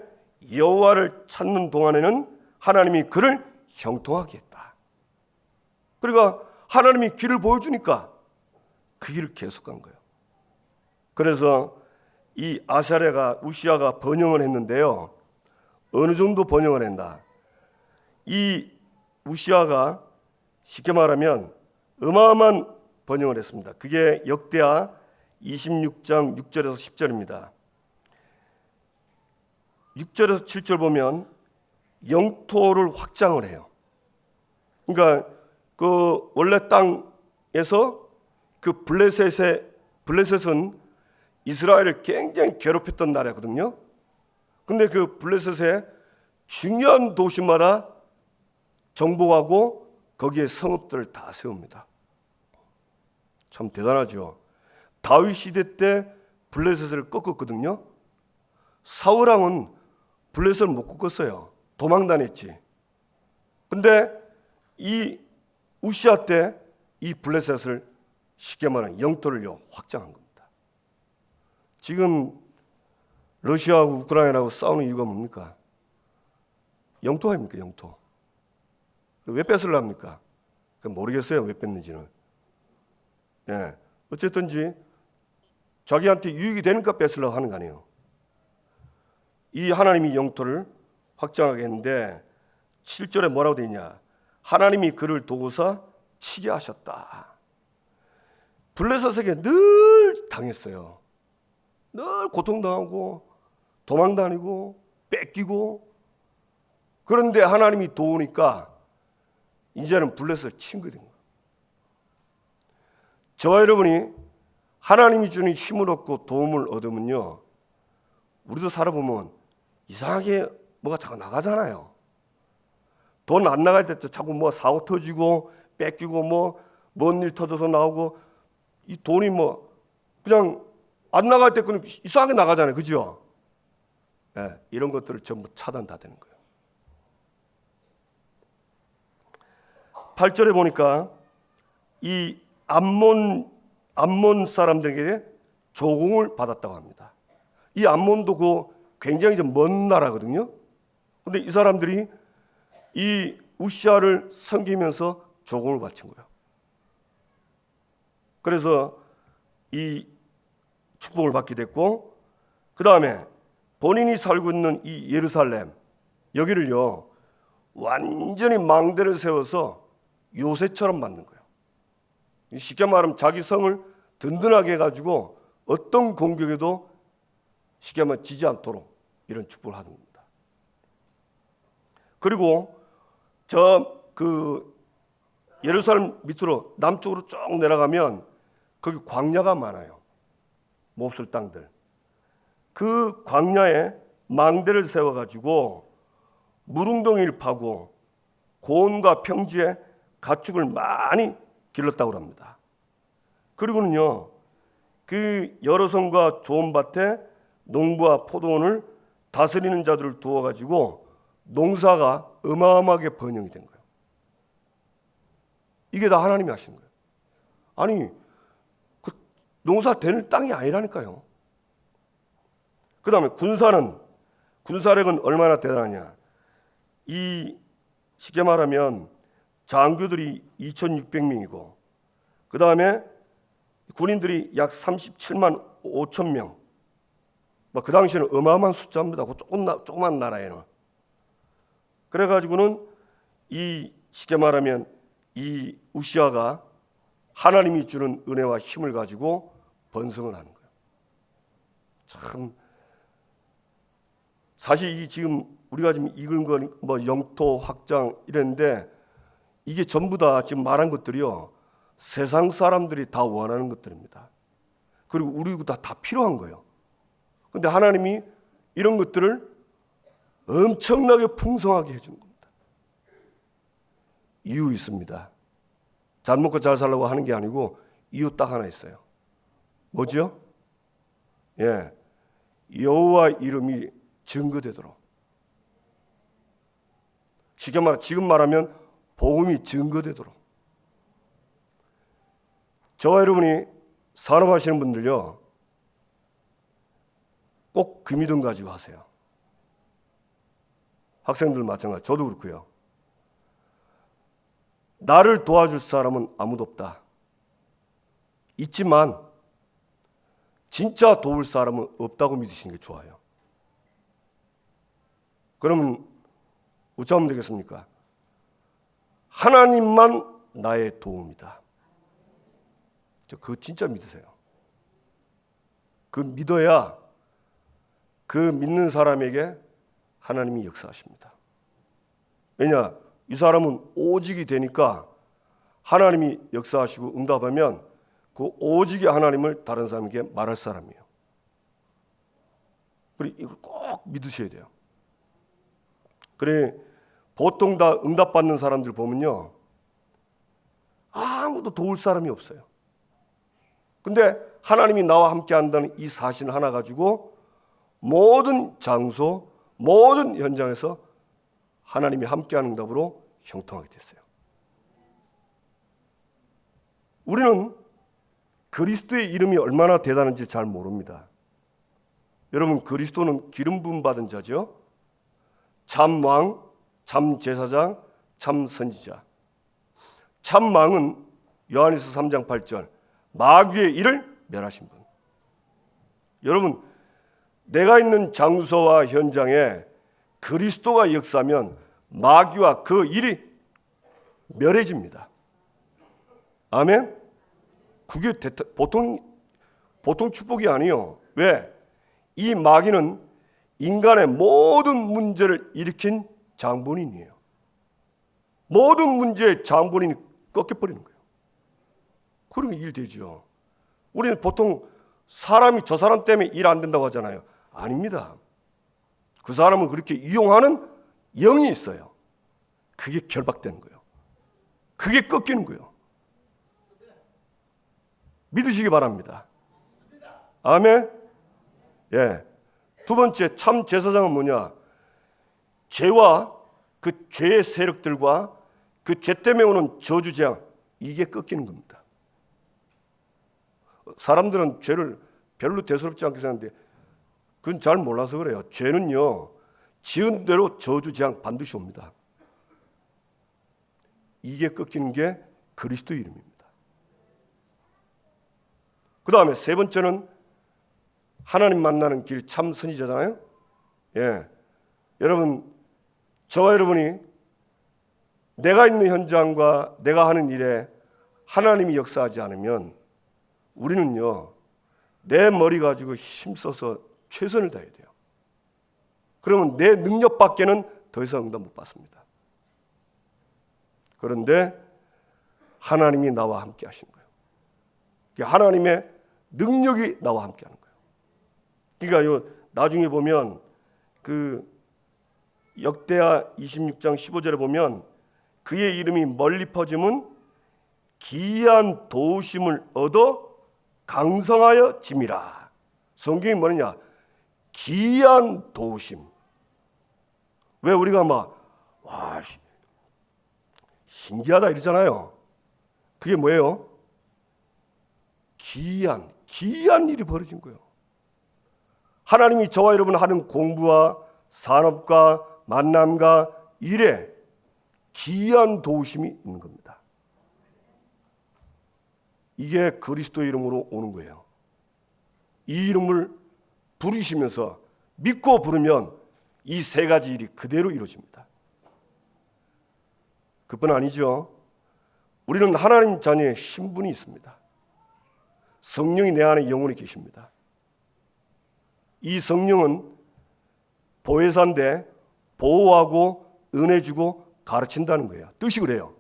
여호와를 찾는 동안에는 하나님이 그를 형통하게 했다. 그러니까 하나님이 길을 보여주니까 그 길을 계속 간 거예요. 그래서 이 우시아가 번영을 했는데요, 어느 정도 번영을 했나? 이 우시아가 쉽게 말하면 어마어마한 번영을 했습니다. 그게 역대하 26장 6절에서 10절입니다. 6절에서 7절 보면 영토를 확장을 해요. 그러니까 그 원래 땅에서 그 블레셋은 이스라엘을 굉장히 괴롭혔던 나라거든요. 근데 그 블레셋의 중요한 도시마다 정복하고 거기에 성읍들을 다 세웁니다. 참 대단하죠. 다윗 시대 때 블레셋을 꺾었거든요. 사울왕은 블레셋을 못 꺾었어요. 도망다녔지. 근데 이 우시아 때 이 블레셋을 쉽게 말하면 영토를요 확장한 겁니다. 지금 러시아하고 우크라이나하고 싸우는 이유가 뭡니까? 영토 아닙니까? 영토. 왜 뺏으려 합니까? 모르겠어요, 왜 뺏는지는. 예, 어쨌든지 자기한테 유익이 되니까 뺏으려고 하는 거 아니에요. 이 하나님이 영토를 확장하게 했는데 7절에 뭐라고 되어 있냐? 하나님이 그를 도우사 치게 하셨다. 블레셋에게 늘 당했어요. 늘 고통당하고 도망다니고 뺏기고. 그런데 하나님이 도우니까 이제는 블레셋을 친 거예요. 저와 여러분이 하나님이 주는 힘을 얻고 도움을 얻으면요, 우리도 살아보면 이상하게 뭐가 자꾸 나가잖아요. 돈 안 나갈 때 자꾸 뭐 사고 터지고 뺏기고 뭐 뭔 일 터져서 나오고, 이 돈이 뭐 그냥 안 나갈 때 그냥 이상하게 나가잖아요. 그죠? 네, 이런 것들을 전부 차단 다 되는 거예요. 8절에 보니까 이 암몬 사람들에게 조공을 받았다고 합니다. 이 암몬도 그 굉장히 좀 먼 나라거든요. 근데 이 사람들이 이 우시아를 섬기면서 조공을 바친 거예요. 그래서 이 축복을 받게 됐고, 그 다음에 본인이 살고 있는 이 예루살렘, 여기를요 완전히 망대를 세워서 요새처럼 만든 거예요. 쉽게 말하면 자기 성을 든든하게 해가지고 어떤 공격에도 쉽게 말하면 지지 않도록 이런 축복을 하는 겁니다. 그리고 그 예루살렘 밑으로 남쪽으로 쭉 내려가면 거기 광야가 많아요. 몹쓸 땅들. 그 광야에 망대를 세워가지고 무릉덩이를 파고 고온과 평지에 가축을 많이 길렀다고 합니다. 그리고는요, 그 여러 성과 좋은 밭에 농부와 포도원을 다스리는 자들을 두어가지고 농사가 어마어마하게 번영이 된 거예요. 이게 다 하나님이 하신 거예요. 아니, 그 농사 되는 땅이 아니라니까요. 그 다음에 군사력은 얼마나 대단하냐. 이 쉽게 말하면 장교들이 2,600명이고, 그 다음에 군인들이 약 37만 5천 명. 그 당시에는 어마어마한 숫자입니다. 그 조그만 나라에는. 그래가지고는 이 쉽게 말하면 이 우시아가 하나님이 주는 은혜와 힘을 가지고 번성을 하는 거예요. 참, 사실 이 지금 우리가 지금 읽은 건 뭐 영토 확장 이랬는데, 이게 전부 다 지금 말한 것들이요 세상 사람들이 다 원하는 것들입니다. 그리고 우리도 다 필요한 거예요. 근데 하나님이 이런 것들을 엄청나게 풍성하게 해주는 겁니다. 이유 있습니다. 잘 먹고 잘 살려고 하는 게 아니고 이유 딱 하나 있어요. 뭐죠? 예, 여호와 이름이 증거되도록. 지금 말하면 복음이 증거되도록. 저와 여러분이 산업하시는 분들요, 꼭 그 믿음 가지고 하세요. 학생들 마찬가지, 저도 그렇고요. 나를 도와줄 사람은 아무도 없다. 있지만 진짜 도울 사람은 없다고 믿으시는 게 좋아요. 그러면 어쩌면 되겠습니까? 하나님만 나의 도움이다. 그거 진짜 믿으세요. 그 믿어야 그 믿는 사람에게 하나님이 역사하십니다. 왜냐? 이 사람은 오직이 되니까 하나님이 역사하시고 응답하면 그 오직의 하나님을 다른 사람에게 말할 사람이에요. 그리고 이걸 꼭 믿으셔야 돼요. 그래, 보통 다 응답받는 사람들 보면요, 아무도 도울 사람이 없어요. 근데 하나님이 나와 함께 한다는 이 사실 하나 가지고 모든 장소, 모든 현장에서 하나님이 함께하는 응답으로 형통하게 됐어요. 우리는 그리스도의 이름이 얼마나 대단한지 잘 모릅니다. 여러분, 그리스도는 기름 부음 받은 자죠. 참 왕, 참 제사장, 참 선지자. 참 왕은 요한일서 3장 8절 마귀의 일을 멸하신 분. 여러분, 내가 있는 장소와 현장에 그리스도가 역사하면 마귀와 그 일이 멸해집니다. 아멘? 그게 보통 축복이 아니에요. 왜? 이 마귀는 인간의 모든 문제를 일으킨 장본인이에요. 모든 문제의 장본인이 꺾여버리는 거예요. 그러면 일 되죠. 우리는 보통 사람이 저 사람 때문에 일 안 된다고 하잖아요. 아닙니다. 그 사람을 그렇게 이용하는 영이 있어요. 그게 결박되는 거예요. 그게 꺾이는 거예요. 믿으시기 바랍니다. 아멘. 예. 두 번째 참 제사장은 뭐냐? 죄와 그 죄의 세력들과 그 죄 때문에 오는 저주재앙, 이게 꺾이는 겁니다. 사람들은 죄를 별로 대수롭지 않게 생각하는데 그건 잘 몰라서 그래요. 죄는요, 지은 대로 저주재앙 반드시 옵니다. 이게 꺾이는 게 그리스도 이름입니다. 그 다음에 세 번째는 하나님 만나는 길 참 선지자잖아요. 예, 여러분, 저와 여러분이 내가 있는 현장과 내가 하는 일에 하나님이 역사하지 않으면 우리는요, 내 머리 가지고 힘써서 최선을 다해야 돼요. 그러면 내 능력 밖에는 더 이상 응답 못 받습니다. 그런데 하나님이 나와 함께 하신 거예요. 하나님의 능력이 나와 함께 하는 거예요. 그러니까 나중에 보면 그 역대하 26장 15절에 보면 그의 이름이 멀리 퍼짐은 기이한 도우심을 얻어 강성하여 짐이라. 성경이 뭐냐? 기이한 도우심. 왜 우리가 와, 신기하다 이러잖아요. 그게 뭐예요? 기이한 일이 벌어진 거예요. 하나님이 저와 여러분 하는 공부와 산업과 만남과 일에 기이한 도우심이 있는 겁니다. 이게 그리스도 이름으로 오는 거예요. 이 이름을 부르시면서 믿고 부르면 이 세 가지 일이 그대로 이루어집니다. 그뿐 아니죠. 우리는 하나님 자녀의 신분이 있습니다. 성령이 내 안에 영원히 계십니다. 이 성령은 보혜사인데 보호하고 은혜 주고 가르친다는 거예요. 뜻이 그래요.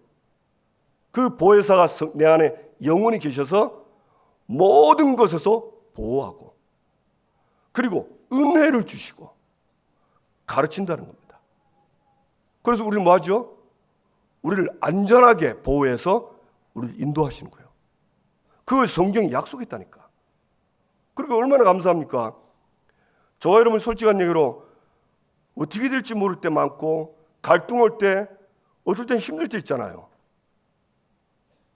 그 보혜사가 내 안에 영원히 계셔서 모든 것에서 보호하고 그리고 은혜를 주시고 가르친다는 겁니다. 그래서 우리는 뭐 하죠? 우리를 안전하게 보호해서 우리를 인도하시는 거예요. 그걸 성경이 약속했다니까. 그러니까 얼마나 감사합니까? 저와 여러분 솔직한 얘기로 어떻게 될지 모를 때 많고 갈등할 때 어떨 땐 힘들 때 있잖아요.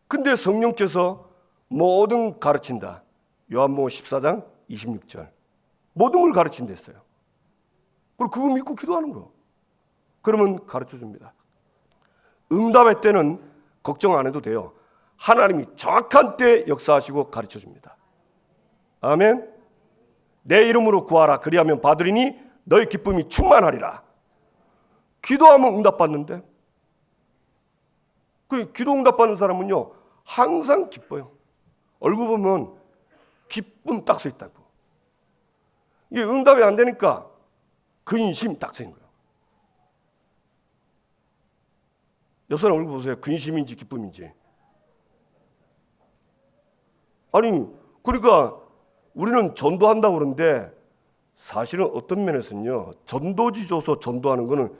근데 성령께서 모든 가르친다. 요한복음 14장 26절. 모든 걸 가르친댔어요. 그리고 그거 믿고 기도하는 거예요. 그러면 가르쳐줍니다. 응답의 때는 걱정 안 해도 돼요. 하나님이 정확한 때에 역사하시고 가르쳐줍니다. 아멘. 내 이름으로 구하라. 그리하면 받으리니 너희 기쁨이 충만하리라. 기도하면 응답받는데 그 기도 응답받는 사람은요 항상 기뻐요. 얼굴 보면 기쁨 딱 써 있다고. 이게 응답이 안 되니까 근심 딱 써 있는 거예요. 옆 사람 얼굴 보세요. 근심인지 기쁨인지. 아니 그러니까 우리는 전도한다고 그러는데 사실은 어떤 면에서는요 전도지 줘서 전도하는 거는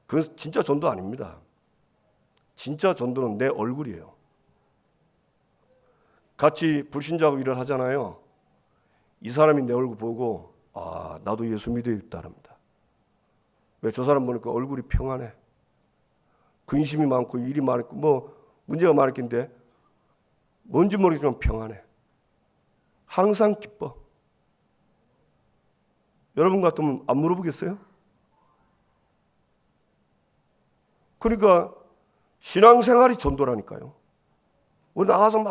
그건 진짜 전도 아닙니다. 진짜 전도는 내 얼굴이에요. 같이 불신자하고 일을 하잖아요. 이 사람이 내 얼굴 보고 나도 예수 믿어야겠다 합니다. 왜? 저 사람 보니까 얼굴이 평안해. 근심이 많고 일이 많고 문제가 많을 텐데 뭔지 모르겠지만 평안해. 항상 기뻐. 여러분 같으면 안 물어보겠어요? 그러니까 신앙생활이 전도라니까요. 우리 나가서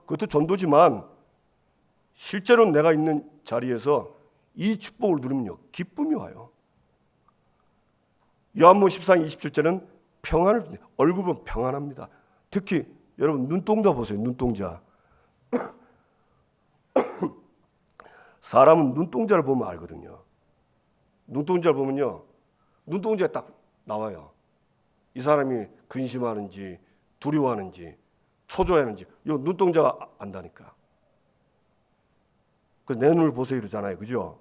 그것도 전도지만 실제로 내가 있는 자리에서 이 축복을 누리면요 기쁨이 와요. 요한복음 14장 27절은 평안을 준대. 얼굴 보면 평안합니다. 특히 여러분 눈동자 보세요. 눈동자. 사람은 눈동자를 보면 알거든요. 눈동자를 보면요, 눈동자에 딱 나와요. 이 사람이 근심하는지 두려워하는지 초조해하는지 이 눈동자가 안다니까. 그 내 눈을 보세요 이러잖아요. 그죠?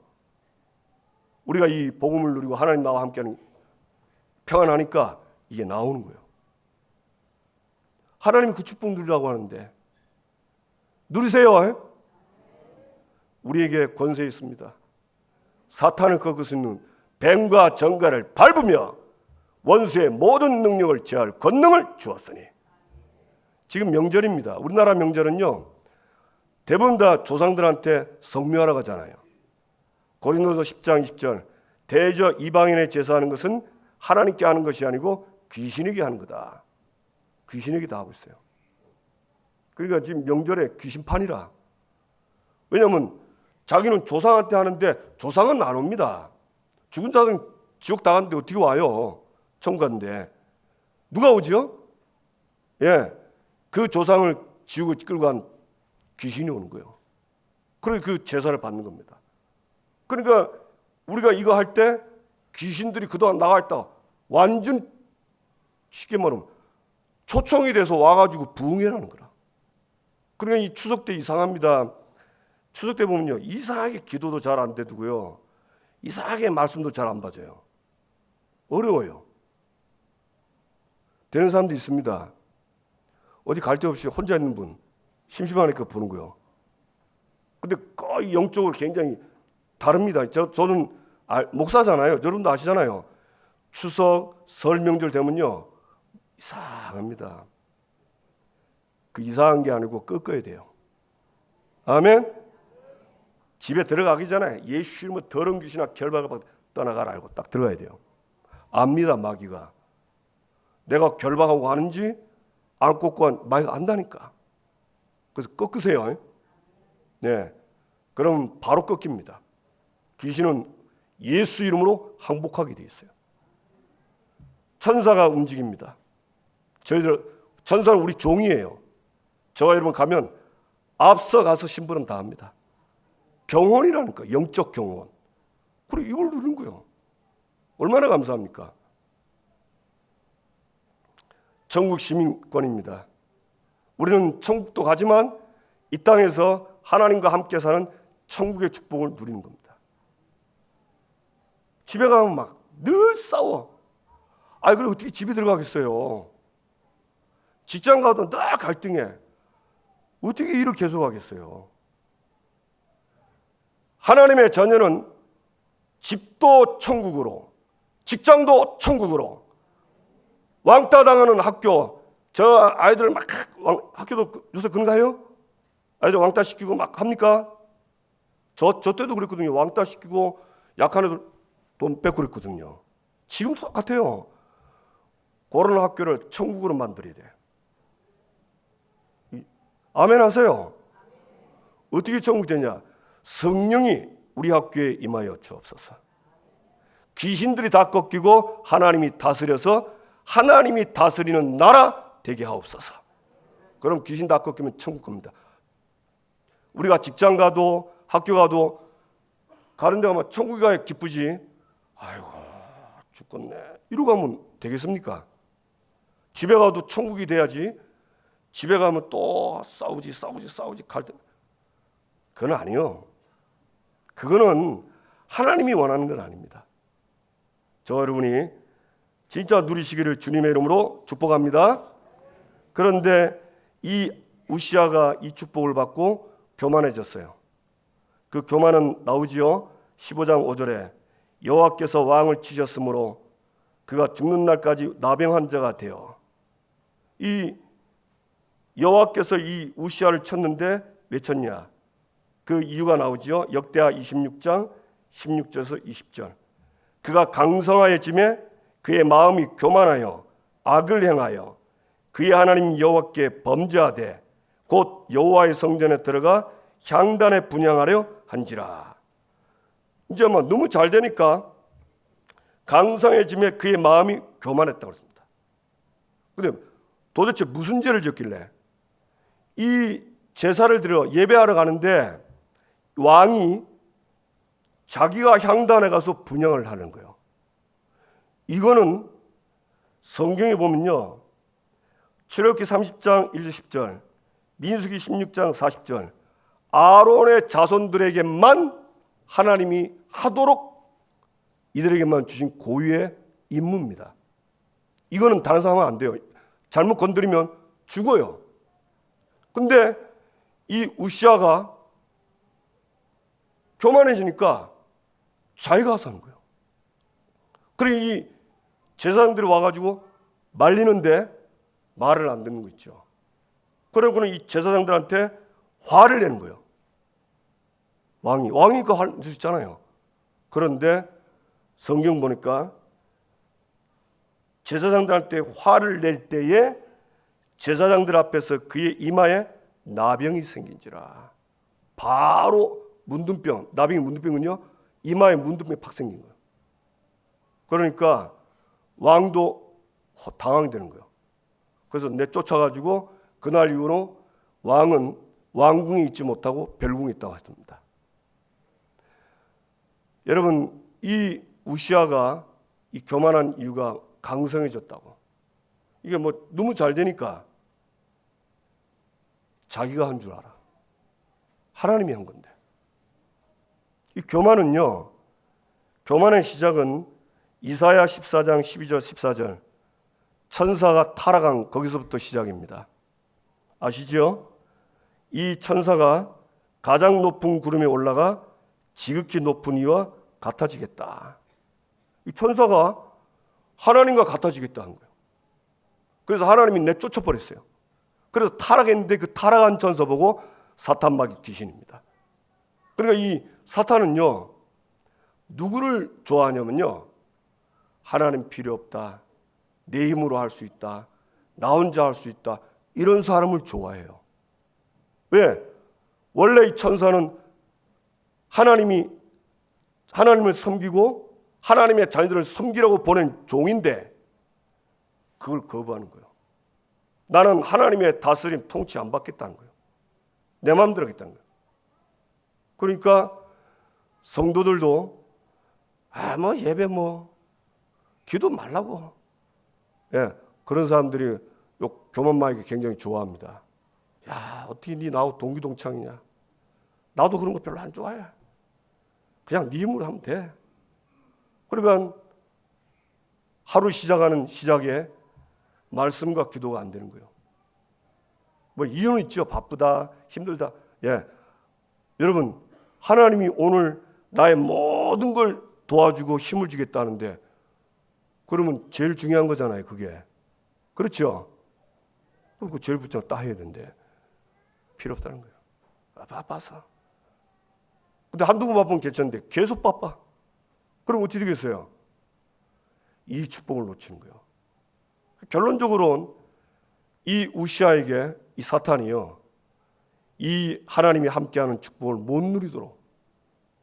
우리가 이 복음을 누리고 하나님 나와 함께하는 평안하니까 이게 나오는 거예요. 하나님이 그 축복 누리라고 하는데 누리세요. 우리에게 권세 있습니다. 사탄을 꺾을 수 있는 뱀과 정갈을 밟으며 원수의 모든 능력을 제할 권능을 주었으니. 지금 명절입니다. 우리나라 명절은요, 대부분 다 조상들한테 성묘하라고 하잖아요. 고린도서 10장 20절, 대저 이방인의 제사하는 것은 하나님께 하는 것이 아니고 귀신에게 하는 거다. 귀신에게 다 하고 있어요. 그러니까 지금 명절에 귀신판이라. 왜냐하면 자기는 조상한테 하는데 조상은 안 옵니다. 죽은 자는 지옥 나갔는데 어떻게 와요? 천국 갔는데. 누가 오지요? 예, 그 조상을 지옥에 끌고 간 귀신이 오는 거예요. 그래서 그 제사를 받는 겁니다. 그러니까 우리가 이거 할 때 귀신들이 그동안 나가 있다 완전 쉽게 말하면 초청이 돼서 와가지고 부흥회라는 거라. 그러니까 이 추석 때 이상합니다. 추석 때 보면요, 이상하게 기도도 잘 안 되고요, 이상하게 말씀도 잘 안 받아요. 어려워요. 되는 사람도 있습니다. 어디 갈 데 없이 혼자 있는 분, 심심하니까 보는 거예요. 근데 거의 영적으로 굉장히 다릅니다. 저는 목사잖아요. 여러분도 아시잖아요. 추석, 설 명절 되면요, 이상합니다. 그 이상한 게 아니고 꺾어야 돼요. 아멘. 집에 들어가기 전에 예수 이름으로 더러운 귀신아 결박을 떠나가라 알고 딱 들어가야 돼요. 압니다. 마귀가 내가 결박하고 가는지 안 꺾고 마귀가 안다니까. 그래서 꺾으세요. 네, 그럼 바로 꺾입니다. 귀신은 예수 이름으로 항복하게 돼 있어요. 천사가 움직입니다. 저희들 천사는 우리 종이에요. 저와 여러분 가면 앞서 가서 심부름 다 합니다. 경혼이라니까, 영적 경혼. 그리고 이걸 누리는 거예요. 얼마나 감사합니까? 천국 시민권입니다. 우리는 천국도 가지만 이 땅에서 하나님과 함께 사는 천국의 축복을 누리는 겁니다. 집에 가면 막 늘 싸워. 그럼 어떻게 집에 들어가겠어요? 직장 가도 늘 갈등해. 어떻게 일을 계속하겠어요? 하나님의 자녀는 집도 천국으로, 직장도 천국으로, 왕따 당하는 학교, 저 아이들 막 학교도 요새 그런가요? 아이들 왕따 시키고 막 합니까? 저 때도 그랬거든요. 왕따 시키고 약한 애들 돈 뺏고 그랬거든요. 지금도 똑같아요. 그런 학교를 천국으로 만들어야 돼요. 아멘 하세요. 어떻게 천국이 되냐? 성령이 우리 학교에 임하여 주옵소서. 귀신들이 다 꺾이고 하나님이 다스려서 하나님이 다스리는 나라 되게 하옵소서. 그럼 귀신 다 꺾이면 천국 겁니다. 우리가 직장 가도 학교 가도 가는 데 가면 천국이 가야 기쁘지. 아이고 죽겠네 이러고 가면 되겠습니까? 집에 가도 천국이 돼야지. 집에 가면 또 싸우지 갈등. 그건 아니요. 그거는 하나님이 원하는 건 아닙니다. 저 여러분이 진짜 누리시기를 주님의 이름으로 축복합니다. 그런데 이 우시아가 이 축복을 받고 교만해졌어요. 그 교만은 나오지요. 15장 5절에 여호와께서 왕을 치셨으므로 그가 죽는 날까지 나병 자가 되어. 이 여호와께서 이 우시아를 쳤는데 왜 쳤냐? 그 이유가 나오지요. 역대하 26장 16절에서 20절. 그가 강성하여짐에 그의 마음이 교만하여 악을 행하여 그의 하나님 여호와께 범죄하되 곧 여호와의 성전에 들어가 향단에 분향하려 한지라. 이제 너무 잘 되니까 강성해짐에 그의 마음이 교만했다고 했습니다. 근데 도대체 무슨 죄를 졌길래 이 제사를 드려 예배하러 가는데 왕이 자기가 향단에 가서 분향을 하는 거예요. 이거는 성경에 보면요, 출애굽기 30장 1절 10절, 민수기 16장 40절, 아론의 자손들에게만 하나님이 하도록 이들에게만 주신 고유의 임무입니다. 이거는 다른 사람은 안 돼요. 잘못 건드리면 죽어요. 근데 이 우시아가 교만해지니까 자기가 가서 하는 거예요. 그래 이 제사장들이 와가지고 말리는데 말을 안 듣는 거 있죠. 그러고는 이 제사장들한테 화를 내는 거예요. 왕이니까 화를 낼 수 있잖아요. 그런데 성경 보니까 제사장들한테 화를 낼 때에 제사장들 앞에서 그의 이마에 나병이 생긴지라. 바로 문둥병, 나병이 문둥병은요, 이마에 문둥병이 팍 생긴 거예요. 그러니까 왕도 당황이 되는 거예요. 그래서 내쫓아가지고 그날 이후로 왕은 왕궁에 있지 못하고 별궁에 있다고 했습니다. 여러분, 이 우시아가 이 교만한 이유가 강성해졌다고. 이게 뭐 너무 잘 되니까 자기가 한 줄 알아. 하나님이 한 건데. 이 교만은요, 교만의 시작은 이사야 14장 12절 14절 천사가 타락한 거기서부터 시작입니다. 아시죠? 이 천사가 가장 높은 구름에 올라가 지극히 높은 이와 같아지겠다. 이 천사가 하나님과 같아지겠다 한 거예요. 그래서 하나님이 내쫓아 버렸어요. 그래서 타락했는데 그 타락한 천사 보고 사탄 마귀 귀신입니다. 그러니까 이 사탄은요, 누구를 좋아하냐면요, 하나님 필요 없다, 내 힘으로 할 수 있다, 나 혼자 할 수 있다, 이런 사람을 좋아해요. 왜? 원래 이 천사는 하나님을 섬기고 하나님의 자녀들을 섬기라고 보낸 종인데 그걸 거부하는 거예요. 나는 하나님의 다스림, 통치 안 받겠다는 거예요. 내 마음대로 하겠다는 거예요. 그러니까 성도들도 예배 기도 말라고. 예, 그런 사람들이 요 교만마귀 굉장히 좋아합니다. 야, 어떻게 네 나하고 동기동창이냐? 나도 그런 거 별로 안 좋아해. 그냥 네 힘으로 하면 돼. 그러니까 하루 시작하는 시작에 말씀과 기도가 안 되는 거예요. 이유는 있죠. 바쁘다, 힘들다. 예, 여러분, 하나님이 오늘 나의 모든 걸 도와주고 힘을 주겠다는데 그러면 제일 중요한 거잖아요, 그게. 그렇죠? 그 제일 붙잡고 따 해야 되는데 필요 없다는 거예요. 바빠서. 근데 한두 번 바쁘면 괜찮은데 계속 바빠. 그럼 어떻게 되겠어요? 이 축복을 놓치는 거예요. 결론적으로는 이 우시아에게 이 사탄이요, 이 하나님이 함께하는 축복을 못 누리도록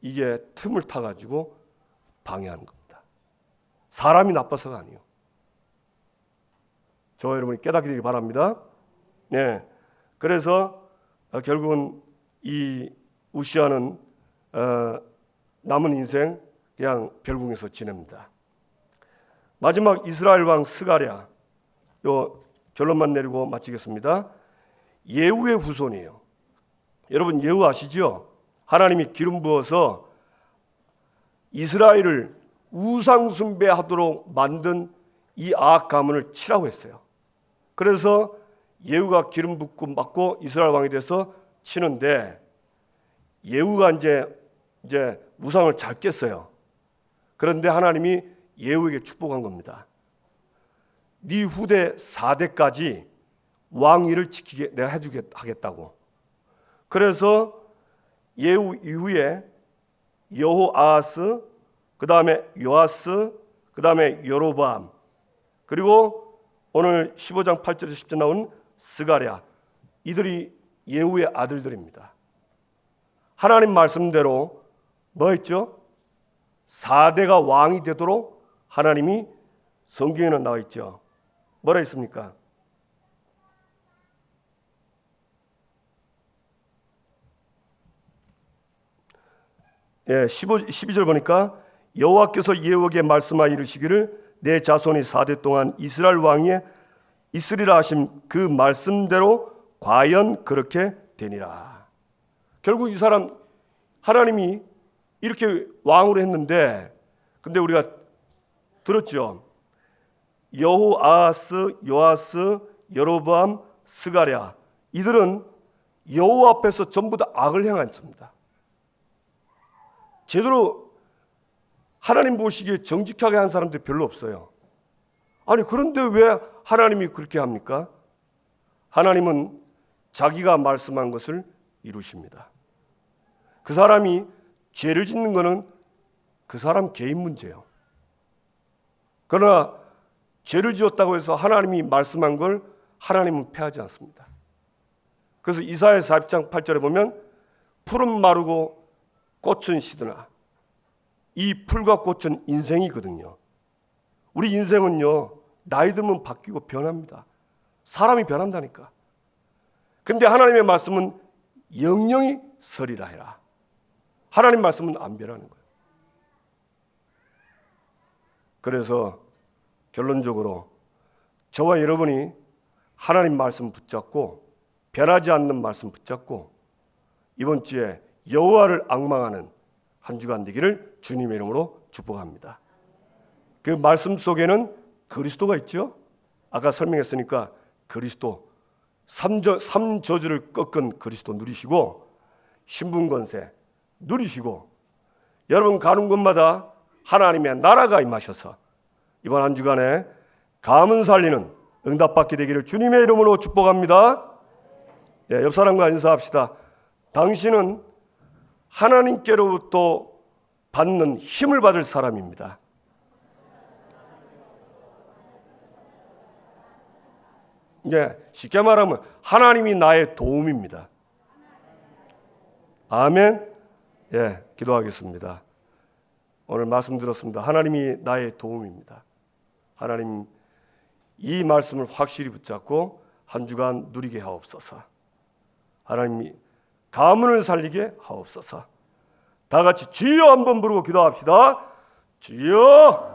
이게 틈을 타가지고 방해하는 겁니다. 사람이 나빠서가 아니에요. 저와 여러분이 깨닫게 되길 바랍니다. 네, 그래서 결국은 이 우시아는 남은 인생 그냥 별궁에서 지냅니다. 마지막 이스라엘 왕 스가랴, 요 결론만 내리고 마치겠습니다. 예후의 후손이에요. 여러분 예후 아시죠? 하나님이 기름 부어서 이스라엘을 우상 숭배하도록 만든 이 악한 가문을 치라고 했어요. 그래서 예후가 기름 붓고 맞고 이스라엘 왕이 돼서 치는데 예후가 이제 우상을 잘 깼어요. 그런데 하나님이 예후에게 축복한 겁니다. 네 후대 4대까지 왕위를 지키게 내가 하겠다고. 그래서 예후 이후에 여호아하스, 그 다음에 요아스, 그 다음에 여로보암, 그리고 오늘 15장 8절에서 10절 나온 스가랴, 이들이 예후의 아들들입니다. 하나님 말씀대로 뭐 했죠? 4대가 왕이 되도록 하나님이 성경에는 나와 있죠. 뭐라 했습니까? 12절 보니까 여호와께서 예후에게 말씀하여 이르시기를 내 자손이 4대 동안 이스라엘 왕이 있으리라 하신 그 말씀대로 과연 그렇게 되니라. 결국 이 사람 하나님이 이렇게 왕으로 했는데, 근데 우리가 들었죠. 여호아하스, 요아스, 여로보암, 스가랴, 이들은 여호와 앞에서 전부 다 악을 행했습니다. 제대로 하나님 보시기에 정직하게 한 사람들이 별로 없어요. 아니 그런데 왜 하나님이 그렇게 합니까? 하나님은 자기가 말씀한 것을 이루십니다. 그 사람이 죄를 짓는 것은 그 사람 개인 문제예요. 그러나 죄를 지었다고 해서 하나님이 말씀한 걸 하나님은 패하지 않습니다. 그래서 이사야 40장 8절에 보면 풀은 마르고 꽃은 시드나 이 풀과 꽃은 인생이거든요. 우리 인생은요, 나이 들면 바뀌고 변합니다. 사람이 변한다니까. 근데 하나님의 말씀은 영영이 서리라 해라. 하나님 말씀은 안 변하는 거예요. 그래서 결론적으로 저와 여러분이 하나님 말씀 붙잡고 변하지 않는 말씀 붙잡고 이번 주에 여호와를 앙망하는 한 주간 되기를 주님의 이름으로 축복합니다. 그 말씀 속에는 그리스도가 있죠. 아까 설명했으니까 그리스도 삼저주를 꺾은 그리스도 누리시고 신분권세 누리시고 여러분 가는 곳마다 하나님의 나라가 임하셔서 이번 한 주간에 감은 살리는 응답받게 되기를 주님의 이름으로 축복합니다. 옆 사람과 인사합시다. 당신은 하나님께로부터 받는 힘을 받을 사람입니다. 쉽게 말하면 하나님이 나의 도움입니다. 아멘. 기도하겠습니다. 오늘 말씀 들었습니다. 하나님이 나의 도움입니다. 하나님 이 말씀을 확실히 붙잡고 한 주간 누리게 하옵소서. 하나님이 가문을 살리게 하옵소서. 다 같이 주여 한번 부르고 기도합시다. 주여.